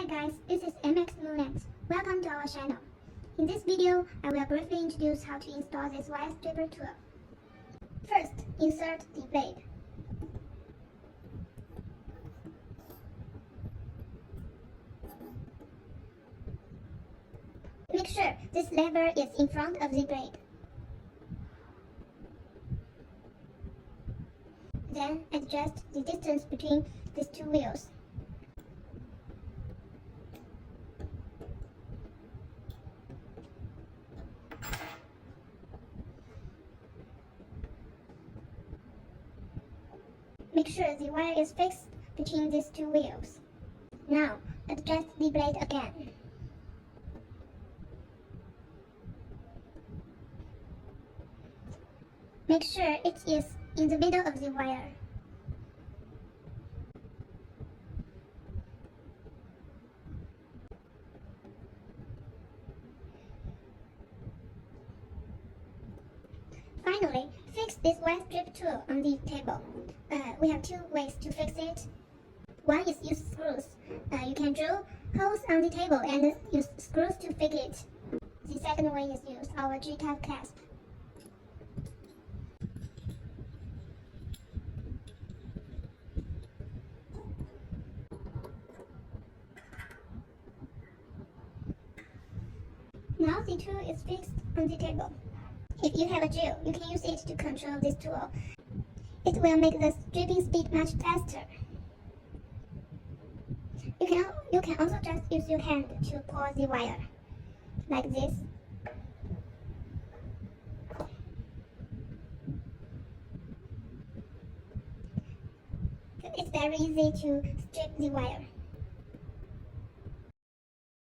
Hi guys, this is MX Lunex. Welcome to our channel. In this video, I will briefly introduce how to install this wire stripper tool. First, insert the blade. Make sure this lever is in front of the blade. Then adjust the distance between these two wheels. Make sure the wire is fixed between these two wheels. Now, adjust the blade again. Make sure it is in the middle of the wire. Finally, fix this wire strip tool on the table. We have two ways to fix it. One is use screws. You can drill holes on the table and use screws to fix it. The second way is use our G-Cap clasp. Now the tool is fixed on the table. If you have a drill, you can use it to control this tool. It will make the stripping speed much faster. You can also just use your hand to pull the wire, like this. It's very easy to strip the wire.